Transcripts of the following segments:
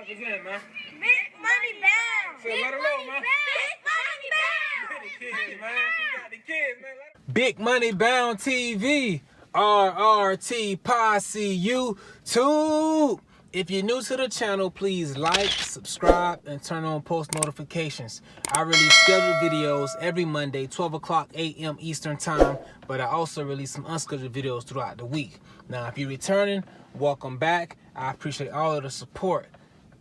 Represent, man. Big money bound. So let her know, man. Big money bound. You got the kids, man. You got the kids, man. Big Money Bound TV. RRT Posse YouTube. If you're new to the channel, please like, subscribe, and turn on post notifications. I release scheduled videos every Monday, 12 o'clock a.m. Eastern Time, but I also release some unscheduled videos throughout the week. Now, if you're returning, welcome back. I appreciate all of the support.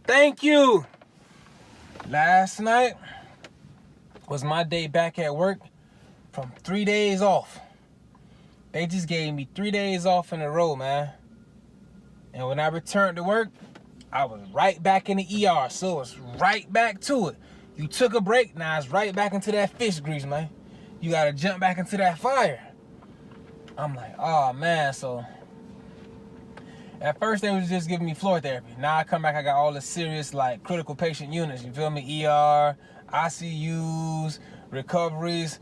Thank you. Last night was my day back at work from 3 days off. They just gave me 3 days off in a row, man. And when I returned to work, I was right back in the ER. So it's right back to it. You took a break, now it's right back into that fish grease, man. You gotta jump back into that fire. I'm like, oh man, so at first they was just giving me floor therapy. Now I come back, I got all the serious, like, critical patient units. You feel me? ER, ICUs, recoveries,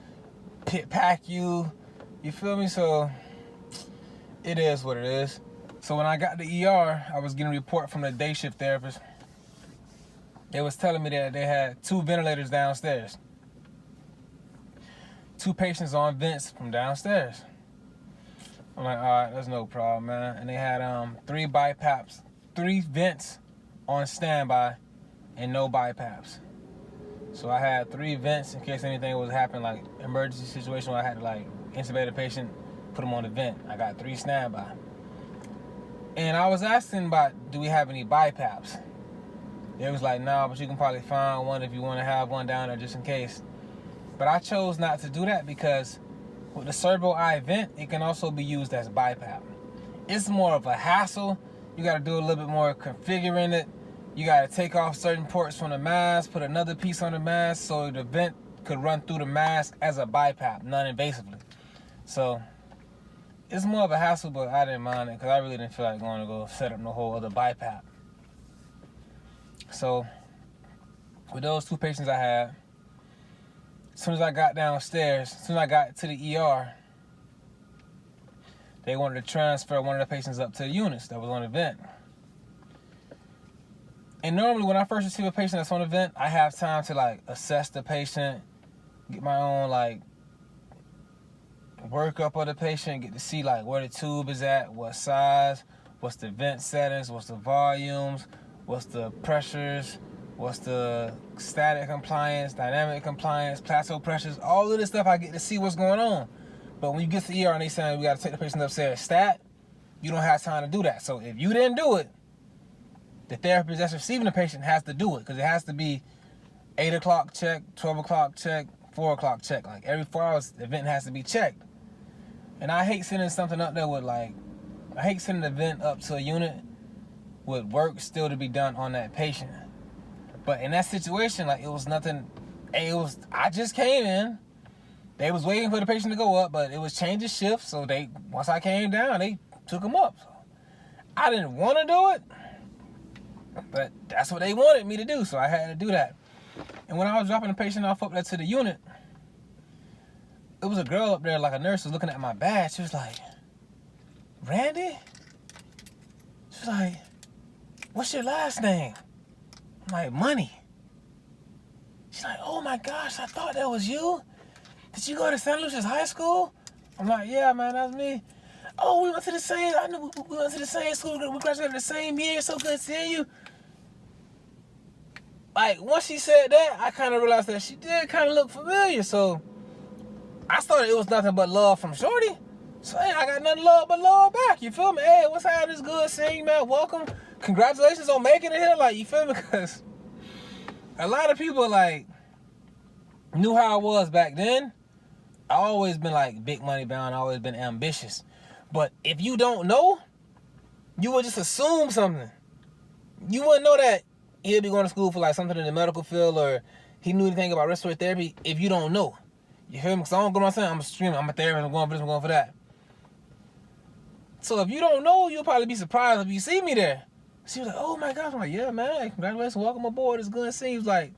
PACU. You feel me? So it is what it is. So when I got to the ER, I was getting a report from the day shift therapist. They was telling me that they had 2 ventilators downstairs. 2 patients on vents from downstairs. I'm like, all right, that's no problem, man. And they had 3 BiPAPs, 3 vents on standby, and no BiPAPs. So I had 3 vents in case anything was happening, like emergency situation where I had to like intubate a patient, put them on the vent. I got 3 standby. And I was asking about, do we have any BiPAPs? They was like, no, but you can probably find one if you want to have one down there just in case. But I chose not to do that because with the servo eye vent, it can also be used as BiPAP. It's more of a hassle. You got to do a little bit more configuring it. You got to take off certain ports from the mask, put another piece on the mask so the vent could run through the mask as a BiPAP, non-invasively. So it's more of a hassle, but I didn't mind it because I really didn't feel like going to go set up no whole other BiPAP. So with those 2 patients I had, as soon as I got downstairs, as soon as I got to the ER, they wanted to transfer one of the patients up to the units that was on the vent. And normally when I first receive a patient that's on the vent, I have time to like assess the patient, get my own like workup of the patient, get to see like where the tube is at, what size, what's the vent settings, what's the volumes, what's the pressures, what's the static compliance, dynamic compliance, plateau pressures, all of this stuff I get to see what's going on. But when you get to the ER and they say we got to take the patient upstairs stat, you don't have time to do that. So if you didn't do it, the therapist that's receiving the patient has to do it because it has to be 8 o'clock check, 12 o'clock check, 4 o'clock check. Like every 4 hours, the vent has to be checked. And I hate sending something up there with like, I hate sending the vent up to a unit with work still to be done on that patient. But in that situation, like it was nothing, I just came in. They was waiting for the patient to go up, but it was changing shifts. So once I came down, they took him up. So I didn't want to do it, but that's what they wanted me to do. So I had to do that. And when I was dropping the patient off up there to the unit, it was a girl up there, like a nurse was looking at my badge. She was like, Randy? She was like, what's your last name? I'm like, Money. She's like, oh my gosh, I thought that was you. Did you go to St. Lucia's High School? I'm like, yeah, man, that's me. Oh, we went to the same school. We graduated the same year. So good seeing you. Like, once she said that, I kind of realized that she did kind of look familiar. So I thought it was nothing but love from Shorty. So, hey, I got nothing but love back. You feel me? Hey, what's happening? It's good seeing you, man. Welcome. Congratulations on making it here. Like, you feel me? Because a lot of people, like, knew how I was back then. I always been, like, big money bound. I always been ambitious. But if you don't know, you would just assume something. You wouldn't know that he'd be going to school for, like, something in the medical field or he knew anything about respiratory therapy if you don't know. You feel me? Because I don't go around saying I'm a streamer, I'm a therapist, I'm going for this, I'm going for that. So if you don't know, you'll probably be surprised if you see me there. She was like, oh my gosh. I'm like, yeah, man, congratulations, welcome aboard. It's good to see you. Like,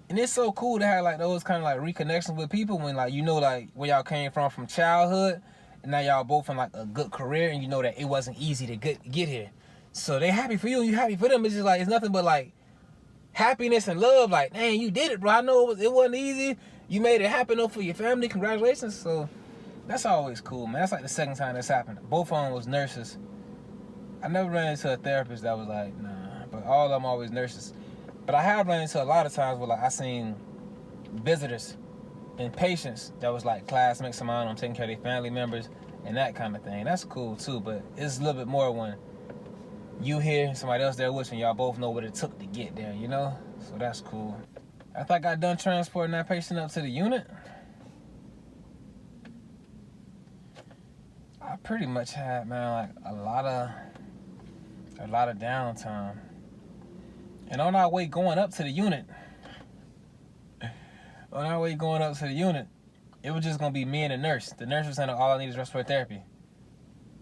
and it's so cool to have like those kind of like reconnections with people when like, you know, like where y'all came from childhood, and now y'all both in like a good career, and you know that it wasn't easy to get here. So they happy for you, you happy for them. It's just like, it's nothing but like happiness and love. Like, man, you did it, bro. I know it wasn't easy. You made it happen though for your family. Congratulations. So that's always cool, man. That's like the second time that's happened. Both of them was nurses. I never ran into a therapist that was like, nah, but all of them always nurses. But I have run into a lot of times where like I seen visitors and patients that was like classmates of mine. I'm taking care of their family members and that kind of thing. That's cool too, but it's a little bit more when you here and somebody else there with you and y'all both know what it took to get there, you know? So that's cool. After I got done transporting that patient up to the unit, I pretty much had, man, like a lot of downtime. And on our way going up to the unit, it was just gonna be me and the nurse. The nurse was saying all I need is respiratory therapy.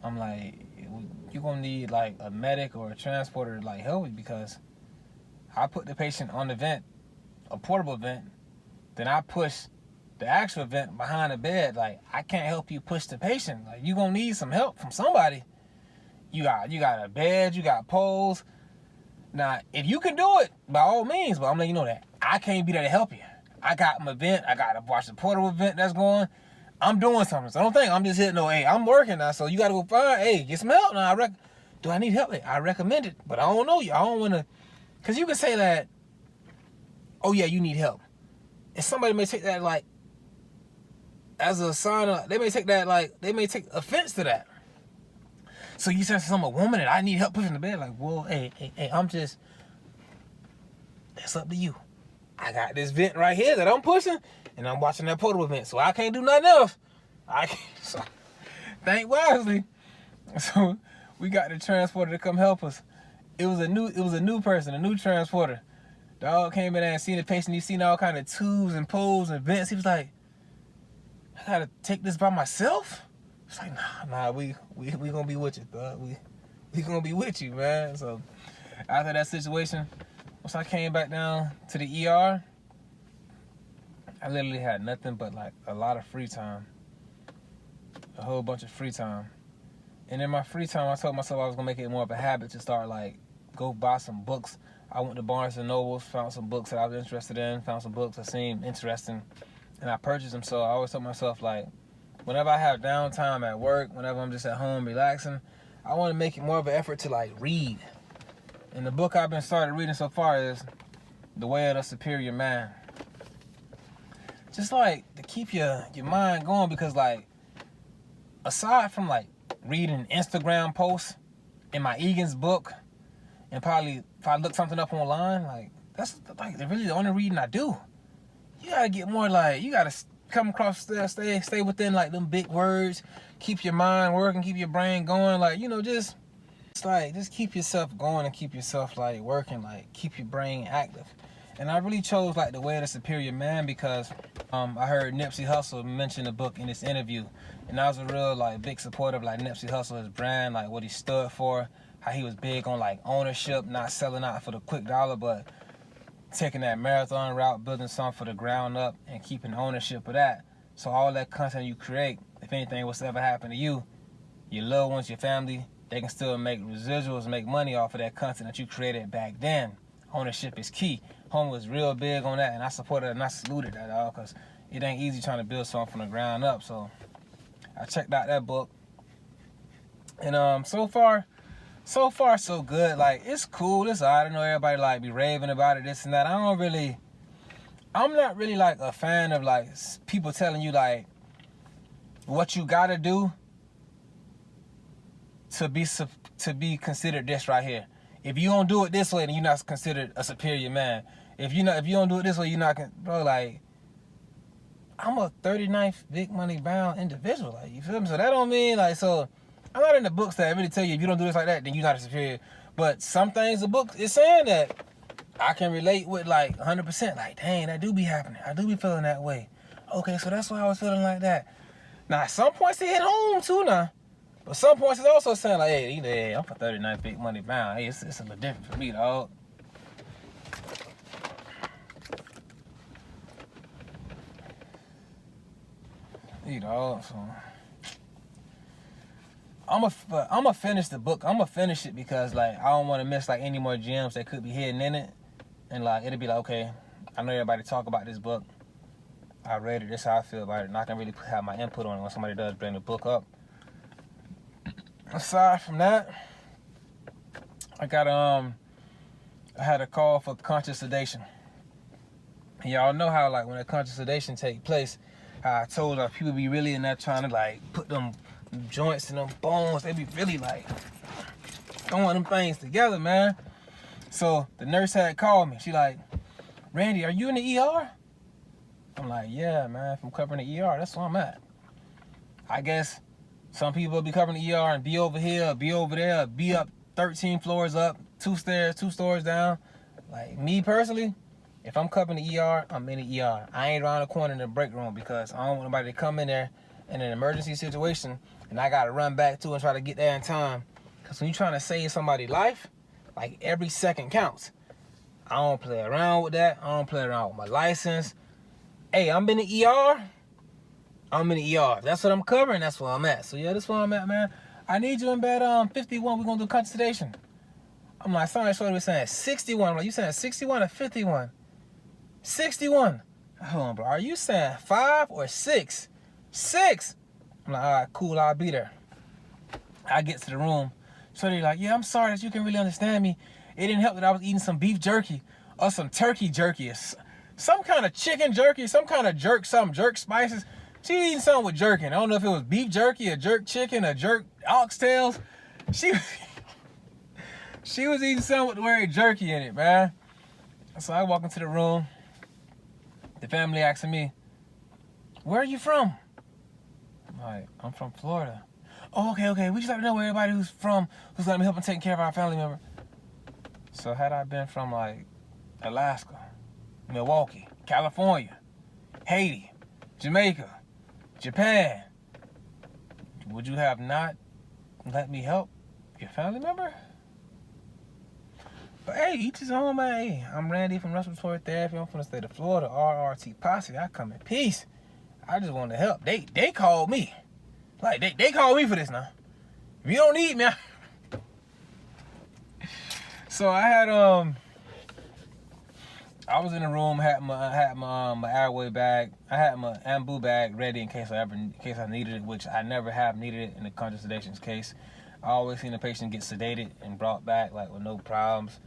I'm like, you're gonna need like a medic or a transporter to like help you, because I put the patient on the vent, a portable vent, then I push the actual vent behind the bed. Like, I can't help you push the patient. Like, you gonna need some help from somebody. You got a bed, you got poles. Now, if you can do it, by all means, but I'm letting you know that I can't be there to help you. I got my vent, I gotta watch the portable vent that's going. I'm doing something, so don't think I'm just hitting no, hey, I'm working now, so you gotta go find, hey, get some help now. Do I need help? Hey, I recommend it, but I don't know you. I don't wanna, cause you can say that, oh yeah, you need help. And somebody may take that like, as a sign of, they may take offense to that. So you say to some woman that I need help pushing the bed, like, well, hey, that's up to you. I got this vent right here that I'm pushing, and I'm watching that portable vent, so I can't do nothing else. So, think wisely. So we got the transporter to come help us. It was a new person, a new transporter. Dog came in there and seen the patient. He seen all kind of tubes and poles and vents. He was like, I gotta take this by myself? It's like, nah, we gonna be with you, dog. We gonna be with you, man. So after that situation, once I came back down to the ER, I literally had nothing but like a lot of free time. A whole bunch of free time. And in my free time, I told myself I was gonna make it more of a habit to start like, go buy some books. I went to Barnes & Noble, found some books that I was interested in, found some books that seemed interesting, and I purchased them. So I always told myself, like, whenever I have downtime at work, whenever I'm just at home relaxing, I want to make it more of an effort to like read. And the book I've been started reading so far is The Way of the Superior Man. Just like to keep your mind going, because like, aside from like reading Instagram posts in my Egan's book, and probably if I look something up online, like that's like really the only reading I do. You gotta get more like, you gotta come across there, stay within like them big words, keep your mind working, keep your brain going, like, you know, just keep yourself going and keep yourself like working, like keep your brain active. And I really chose like The Way of the Superior Man because I heard Nipsey Hussle mention the book in this interview, and I was a real like big supporter of like Nipsey Hussle, his brand, like what he stood for, how he was big on like ownership, not selling out for the quick dollar, but taking that marathon route, building something for the ground up and keeping ownership of that. So all that content you create, if anything was to ever happen to you, your loved ones, your family, they can still make residuals, make money off of that content that you created back then. Ownership is key. Home was real big on that, and I supported it and I saluted that, all, because it ain't easy trying to build something from the ground up. So I checked out that book, and so far so good. Like, it's cool, it's alright. I know everybody like be raving about it, this and that. I'm not really like a fan of like people telling you like what you gotta do to be considered this right here. If you don't do it this way, then you're not considered a superior man. If you don't do it this way, you're not bro. Like, I'm a 39th big money bound individual. Like, you feel me? So that don't mean like, so I'm not in the books that really tell you if you don't do this like that, then you're not a superior. But some things the book is saying that I can relate with like 100%. Like, dang, that do be happening. I do be feeling that way. Okay, so that's why I was feeling like that. Now, at some points it hit home too now. But some points it's also saying like, hey, I'm for 39 big money bound. Hey, it's a little different for me, dog. You know, so I'm gonna finish the book. I'm gonna finish it because like I don't want to miss like any more gems that could be hidden in it, and like it'll be like, okay, I know everybody talk about this book. I read it. This is how I feel about it, and I can really have my input on it when somebody does bring the book up. Aside from that, I had a call for conscious sedation. And y'all know how like when a conscious sedation take place, how I told y'all people be really in there trying to like put them joints and them bones. They be really like throwing them things together, man. So the nurse had called me. She like, Randy, are you in the ER? I'm like, yeah, man. If I'm covering the ER, that's where I'm at. I guess some people be covering the ER and be over here, be over there, be up 13 floors up, 2 stories down. Like me personally, if I'm covering the ER, I'm in the ER. I ain't around the corner in the break room because I don't want nobody to come in there in an emergency situation and I gotta run back to and try to get there in time. Cause when you're trying to save somebody's life, like every second counts. I don't play around with that. I don't play around with my license. Hey, I'm in the ER. I'm in the ER. If that's what I'm covering, that's where I'm at. So yeah, that's where I'm at, man. I need you in bed 51. We're gonna do conscious sedation. I'm like, somebody showed me saying 61. I'm like, you saying 61 or 51? 61. Hold on, bro. Are you saying 5 or 6? 6. I'm like, all right, cool. I'll be there. I get to the room. So they're like, yeah, I'm sorry that you can really understand me. It didn't help that I was eating some beef jerky or some turkey jerky. Some kind of chicken jerky, some kind of jerk spices. She was eating something with jerky. I don't know if it was beef jerky, or jerk chicken, or jerk oxtails. She was eating something with the word jerky in it, man. So I walk into the room. The family asking me, where are you from? I'm like, I'm from Florida. Oh, okay. We just like to know where everybody who's from, who's gonna be helping taking care of our family member. So had I been from like Alaska, Milwaukee, California, Haiti, Jamaica, Japan, would you have not let me help your family member? But hey, each his own, man. Hey, I'm Randy from Respiratory Therapy. I'm from the state of Florida, RRT Posse. I come in peace. I just want to help. They called me. Like, they called me for this now. If you don't need me, So I had, I was in the room, had my airway bag. I had my ambu bag ready in case I needed it, which I never have needed it in the conscious sedation's case. I always seen the patient get sedated and brought back like with no problems.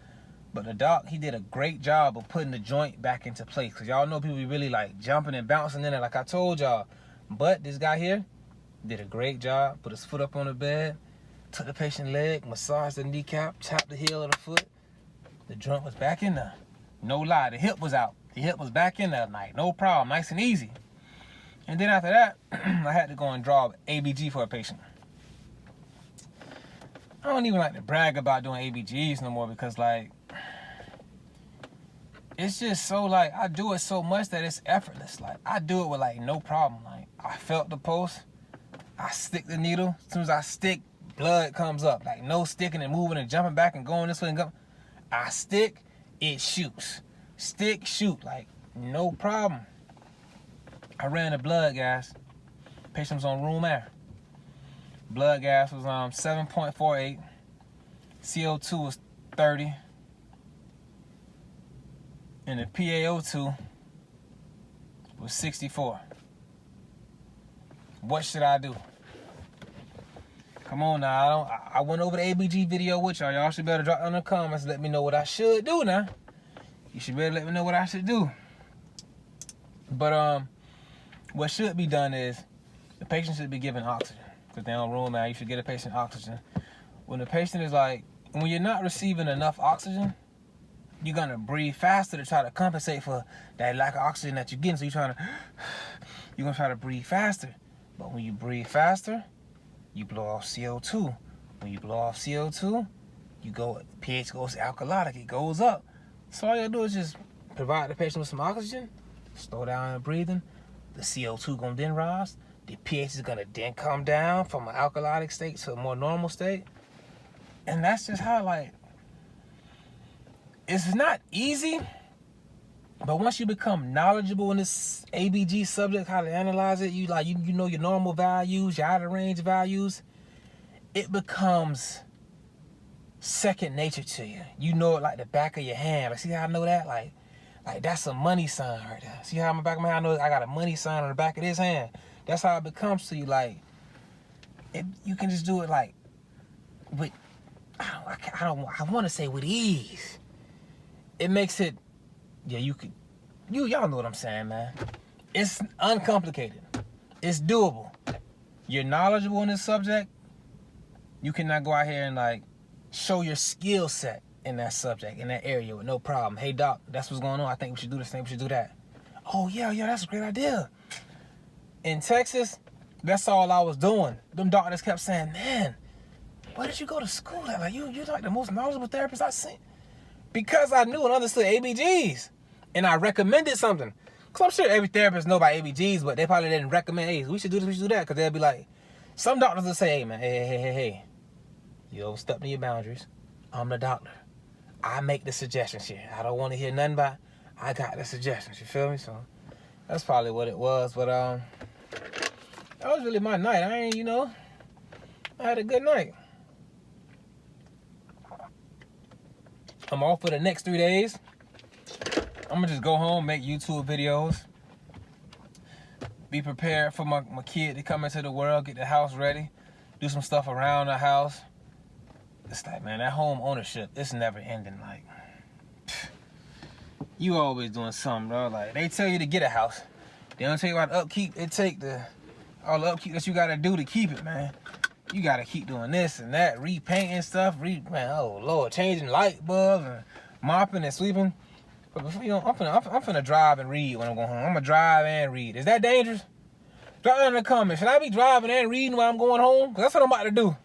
But the doc, he did a great job of putting the joint back into place. Cause y'all know people be really like jumping and bouncing in it, like I told y'all. But this guy here did a great job. Put his foot up on the bed, took the patient's leg, massaged the kneecap, tapped the heel of the foot. The joint was back in there. No lie, the hip was out. The hip was back in there, like no problem, nice and easy. And then after that, I had to go and draw ABG for a patient. I don't even like to brag about doing ABGs no more because like, it's just so like, I do it so much that it's effortless. Like I do it with like no problem. Like I felt the pulse, I stick the needle. As soon as I stick, blood comes up. Like no sticking and moving and jumping back and going this way and going. I stick, it shoots. Stick, shoot, like no problem. I ran the blood gas. Patient was on room air. Blood gas was 7.48. CO2 was 30. And the PaO2 was 64. What should I do? Come on now, I went over the ABG video with y'all. Y'all should better drop down in the comments and let me know what I should do now. You should better let me know what I should do. But what should be done is the patient should be given oxygen. Because they're on room now, you should get a patient oxygen. When the patient is like, when you're not receiving enough oxygen, you're gonna breathe faster to try to compensate for that lack of oxygen that you're getting. So you're gonna try to breathe faster. But when you breathe faster, you blow off CO2. When you blow off CO2, pH goes alkalotic, it goes up. So all you gotta do is just provide the patient with some oxygen, slow down the breathing, the CO2 gonna then rise, the pH is gonna then come down from an alkalotic state to a more normal state. And that's just how, like, it's not easy, but once you become knowledgeable in this ABG subject, how to analyze it, you know your normal values, your out of range values, it becomes second nature to you. You know it like the back of your hand. Like, see how I know that? Like that's a money sign right there. See how on the back of my hand, I know I got a money sign on the back of this hand. That's how it becomes to you. Like, you can just do it like with, I want to say with ease. It makes it, yeah, y'all know what I'm saying, man. It's uncomplicated. It's doable. You're knowledgeable in this subject. You cannot go out here and like show your skill set in that subject, in that area with no problem. Hey doc, that's what's going on. I think we should do this thing, we should do that. Oh yeah, that's a great idea. In Texas, that's all I was doing. Them doctors kept saying, man, where did you go to school at? Like, you're like the most knowledgeable therapist I've seen. Because I knew and understood ABGs. And I recommended something. Because I'm sure every therapist know about ABGs, but they probably didn't recommend, hey, we should do this, we should do that. Because they'll be like, some doctors will say, hey, man, hey. You overstepping your boundaries. I'm the doctor. I make the suggestions here. I don't want to hear nothing about, I got the suggestions. You feel me? So that's probably what it was. But that was really my night. I had a good night. I'm off for the next 3 days. I'm gonna just go home, make YouTube videos, be prepared for my kid to come into the world, get the house ready, do some stuff around the house. It's like, man, that home ownership, it's never ending. Like, you always doing something, bro. Like, they tell you to get a house. They don't tell you about the upkeep. It take all the upkeep that you gotta do to keep it, man. You gotta keep doing this and that, repainting stuff, man, oh Lord, changing light bulbs and mopping and sweeping. But before, I'm finna drive and read when I'm going home. I'm gonna drive and read. Is that dangerous? Drop down in the comments. Should I be driving and reading while I'm going home? 'Cause that's what I'm about to do.